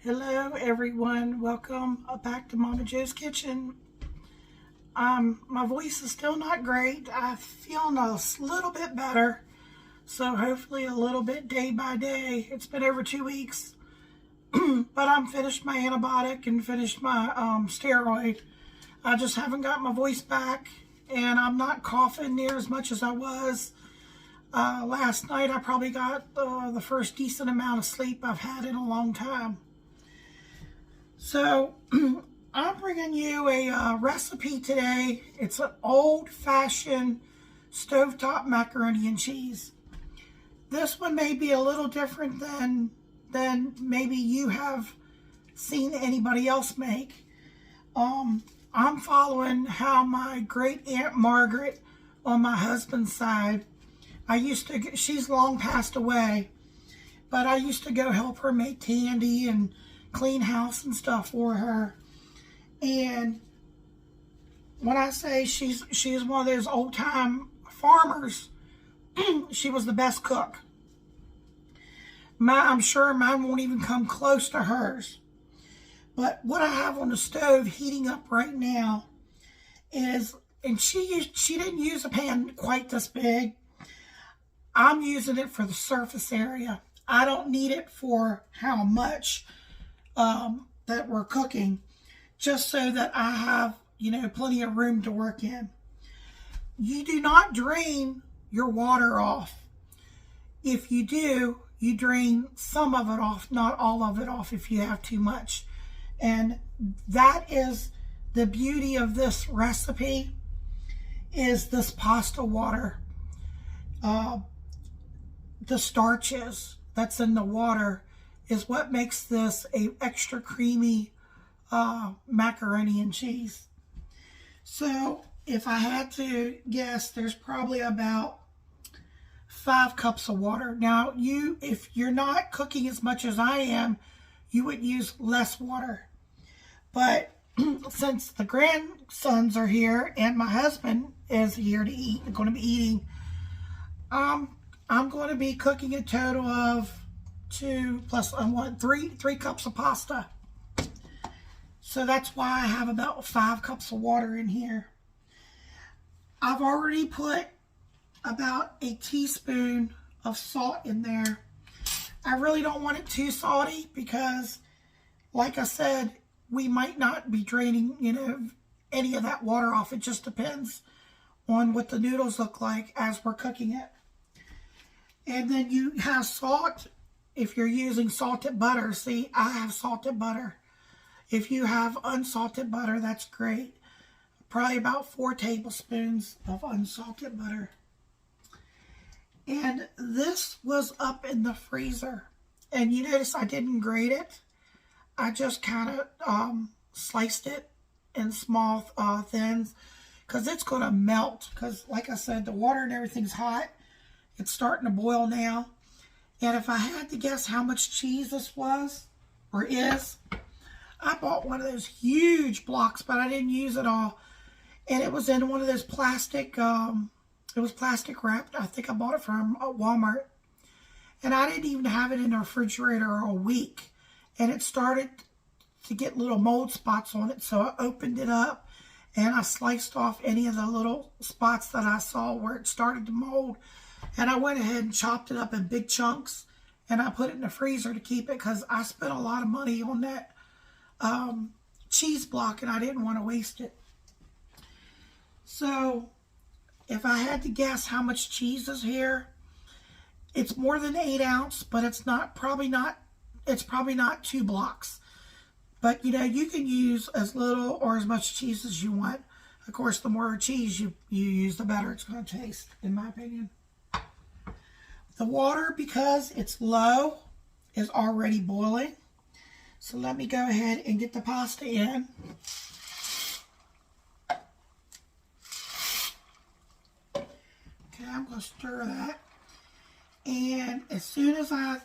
Hello everyone, welcome back to Momma Jo's Kitchen. My voice is still not great. I'm feeling a little bit better, so hopefully a little bit day by day. It's been over 2 weeks, but I'm finished my antibiotic and finished my steroid. I just haven't got my voice back, and I'm not coughing near as much as I was. Last night I probably got the first decent amount of sleep I've had in a long time. So, I'm bringing you a recipe today. It's an old-fashioned stovetop macaroni and cheese. This one may be a little different than maybe you have seen anybody else make. I'm following how my Great-Aunt Margaret on my husband's side, she's long passed away, but I used to go help her make candy and clean house and stuff for her. And when I say she's one of those old time farmers, she was the best cook. I'm sure mine won't even come close to hers. But what I have on the stove heating up right now is, and she didn't use a pan quite this big. I'm using it for the surface area. I don't need it for how much that we're cooking, just so that I have, plenty of room to work in. You do not drain your water off. If you do, you drain some of it off, not all of it off if you have too much. And that is the beauty of this recipe, is this pasta water. The starches that's in the water is what makes this a extra creamy macaroni and cheese. So if I had to guess, there's probably about 5 cups of water. Now, if you're not cooking as much as I am, you would use less water. But since the grandsons are here and my husband is here to eat, going to be eating, I'm going to be cooking a total of 2 plus 3 cups of pasta. So that's why I have about 5 cups of water in here. I've already put about a teaspoon of salt in there. I really don't want it too salty because, like I said, we might not be draining, any of that water off. It just depends on what the noodles look like as we're cooking it. And then you have salt. If you're using salted butter, see, I have salted butter. If you have unsalted butter, that's great. Probably about 4 tablespoons of unsalted butter. And this was up in the freezer. And you notice I didn't grate it. I just kind of sliced it in small thins, because it's going to melt. Because, like I said, the water and everything's hot. It's starting to boil now. And if I had to guess how much cheese this was, or is, I bought one of those huge blocks, but I didn't use it all. And it was in one of those plastic, it was plastic wrapped. I think I bought it from Walmart. And I didn't even have it in the refrigerator a week. And it started to get little mold spots on it. So I opened it up and I sliced off any of the little spots that I saw where it started to mold. And I went ahead and chopped it up in big chunks, and I put it in the freezer to keep it, because I spent a lot of money on that cheese block and I didn't want to waste it. So if I had to guess how much cheese is here, it's more than 8 ounce, but it's probably not 2 blocks. But you can use as little or as much cheese as you want. Of course, the more cheese you use, the better it's going to taste, in my opinion. The water, because it's low, is already boiling. So let me go ahead and get the pasta in. Okay, I'm going to stir that. And as soon as I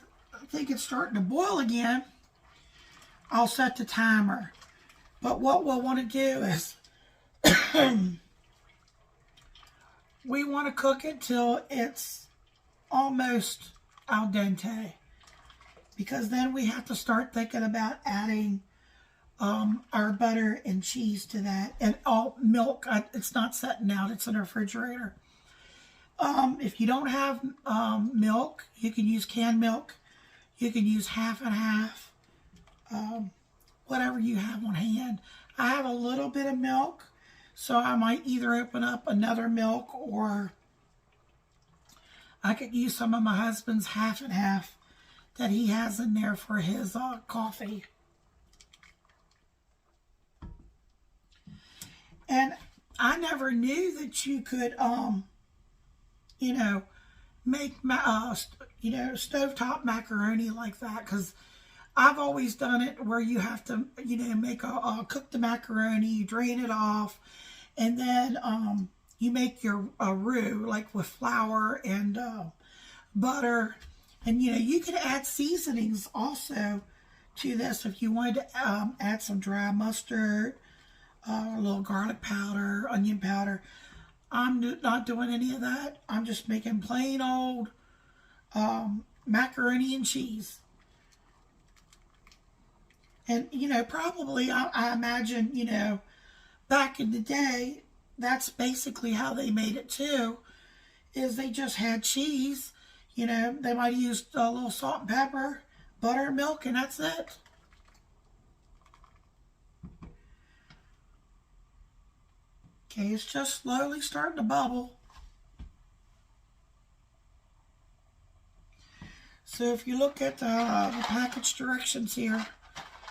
think it's starting to boil again, I'll set the timer. But what we'll want to do is we want to cook it till it's almost al dente. because then we have to start thinking about adding our butter and cheese to that. And milk, it's not setting out, it's in the refrigerator. If you don't have milk, you can use canned milk. You can use half and half, whatever you have on hand. I have a little bit of milk, so I might either open up another milk, or I could use some of my husband's half and half that he has in there for his coffee. And I never knew that you could, you know, make stovetop macaroni like that, because I've always done it where you have to, make cook the macaroni, you drain it off, and then you make your roux, like with flour and butter. And, you can add seasonings also to this if you wanted to add some dry mustard, a little garlic powder, onion powder. I'm not doing any of that. I'm just making plain old macaroni and cheese. And, probably, I imagine, back in the day, that's basically how they made it too, is they just had cheese. They might have used a little salt and pepper, butter, milk, and that's it. Okay, it's just slowly starting to bubble. So if you look at the package directions here,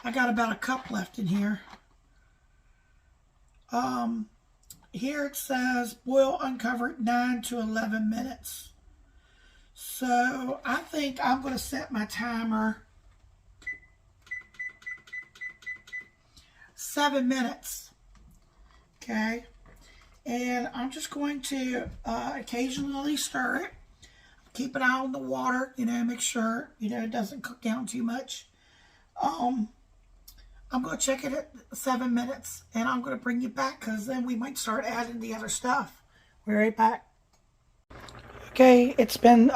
I got about a cup left in here. Here it says boil uncovered 9 to 11 minutes. So I think I'm going to set my timer 7 minutes. Okay. And I'm just going to occasionally stir it. Keep an eye on the water, make sure, it doesn't cook down too much. I'm going to check it at 7 minutes, and I'm going to bring you back, because then we might start adding the other stuff. We're right back. Okay, it's been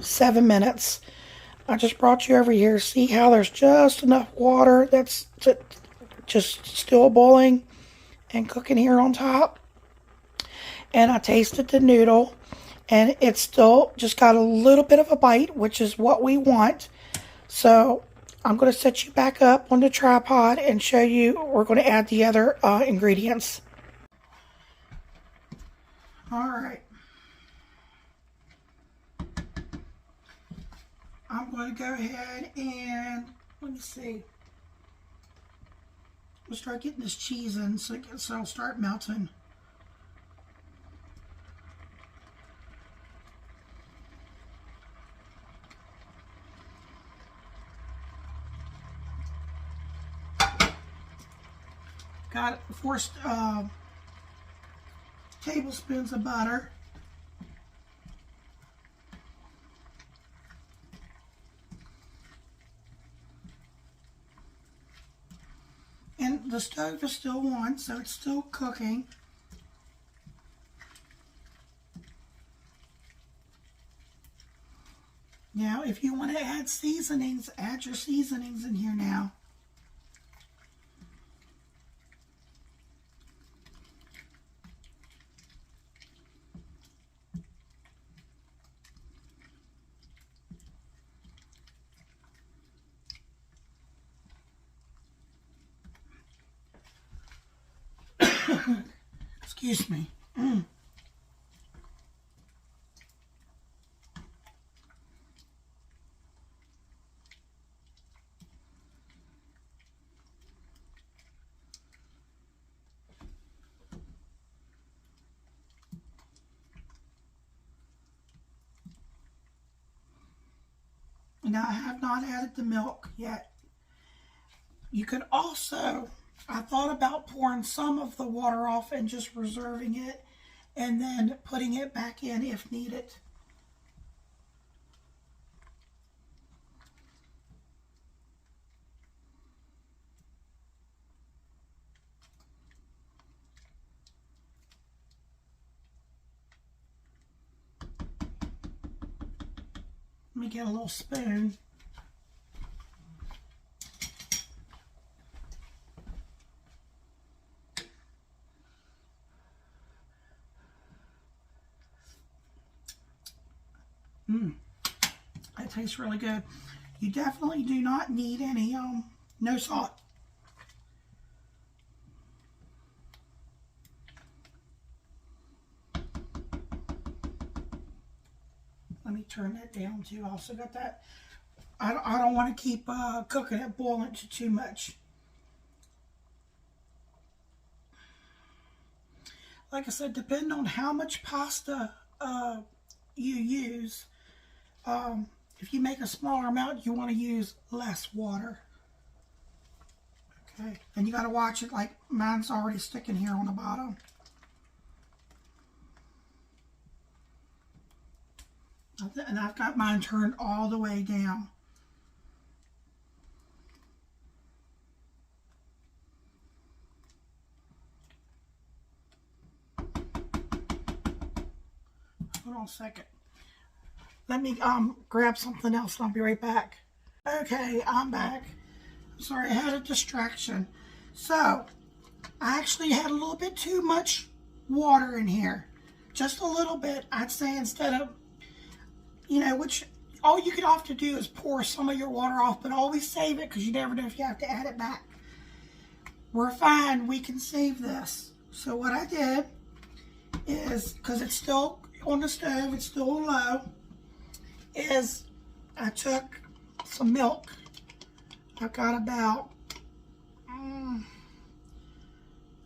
7 minutes. I just brought you over here. See how there's just enough water that's just still boiling and cooking here on top. And I tasted the noodle, and it's still just got a little bit of a bite, which is what we want. So I'm going to set you back up on the tripod and show you. We're going to add the other ingredients. All right. I'm going to go ahead and, let me see. We'll start getting this cheese in so it'll start melting. Got 4 tablespoons of butter. And the stove is still on, so it's still cooking. Now, if you want to add seasonings, add your seasonings in here now. Excuse me. Now, I have not added the milk yet. You could also, I thought about pouring some of the water off and just reserving it, and then putting it back in if needed. Let me get a little spoon. It tastes really good. You definitely do not need any, no salt. Let me turn that down too. I also got that. I don't want to keep cooking it, boiling it too much. Like I said, depending on how much pasta you use, if you make a smaller amount, you want to use less water. Okay, and you got to watch it, like mine's already sticking here on the bottom. And I've got mine turned all the way down. Hold on a second. Let me grab something else and I'll be right back. Okay, I'm back. Sorry, I had a distraction. So, I actually had a little bit too much water in here. Just a little bit. I'd say instead of, you know, which all you can often do is pour some of your water off, but always save it because you never know if you have to add it back. We're fine. We can save this. So what I did is, because it's still on the stove, it's still low, is I took some milk. I got about,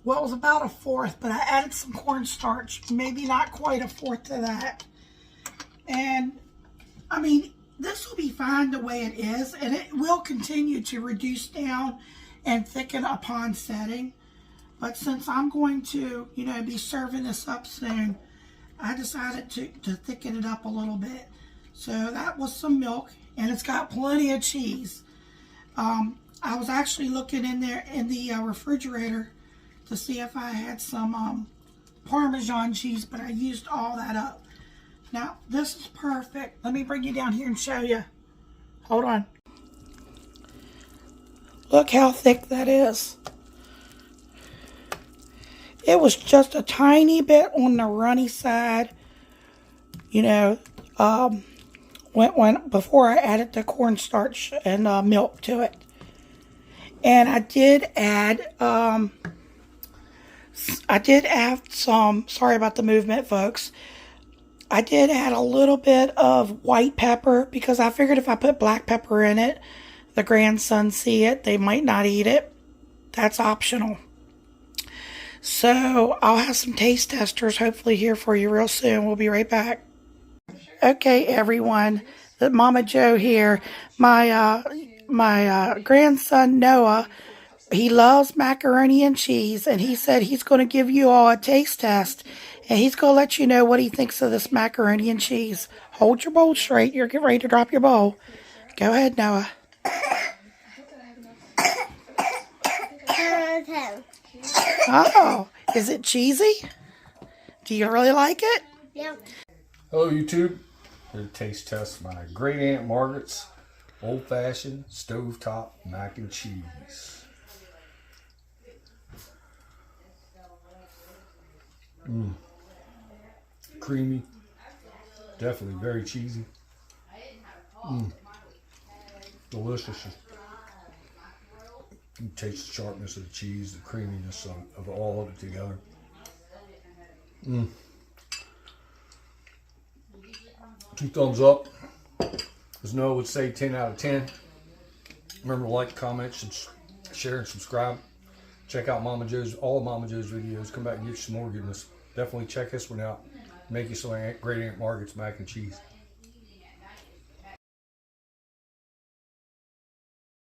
well, it was about a fourth, but I added some cornstarch, maybe not quite a fourth of that. And I mean, this will be fine the way it is, and it will continue to reduce down and thicken upon setting. But since I'm going to, you know, be serving this up soon, I decided to thicken it up a little bit. So that was some milk, and it's got plenty of cheese. I was actually looking in there in the refrigerator to see if I had some Parmesan cheese, but I used all that up. Now, this is perfect. Let me bring you down here and show you. Hold on. Look how thick that is. It was just a tiny bit on the runny side, you know, before I added the cornstarch and milk to it. And I did add some, sorry about the movement, folks. I did add a little bit of white pepper because I figured if I put black pepper in it, the grandsons see it, they might not eat it. That's optional. So I'll have some taste testers hopefully here for you real soon. We'll be right back. Okay, everyone, Momma Jo here. My grandson Noah, he loves macaroni and cheese, and he said he's going to give you all a taste test, and he's going to let you know what he thinks of this macaroni and cheese. Hold your bowl straight. You're getting ready to drop your bowl. Go ahead, Noah. Oh, is it cheesy? Do you really like it? Yeah. Hello YouTube. Here to taste test my Great-Aunt Margaret's old-fashioned stovetop mac and cheese. Creamy. Definitely very cheesy. Delicious. You can taste the sharpness of the cheese, the creaminess of all of it together. Two thumbs up. As Noah would say, 10 out of 10. Remember to like, comment, share, and subscribe. Check out Momma Jo's, all of Momma Jo's videos. Come back and get you some more goodness. Definitely check this one out. Make you some Great-Aunt Margaret's mac and cheese.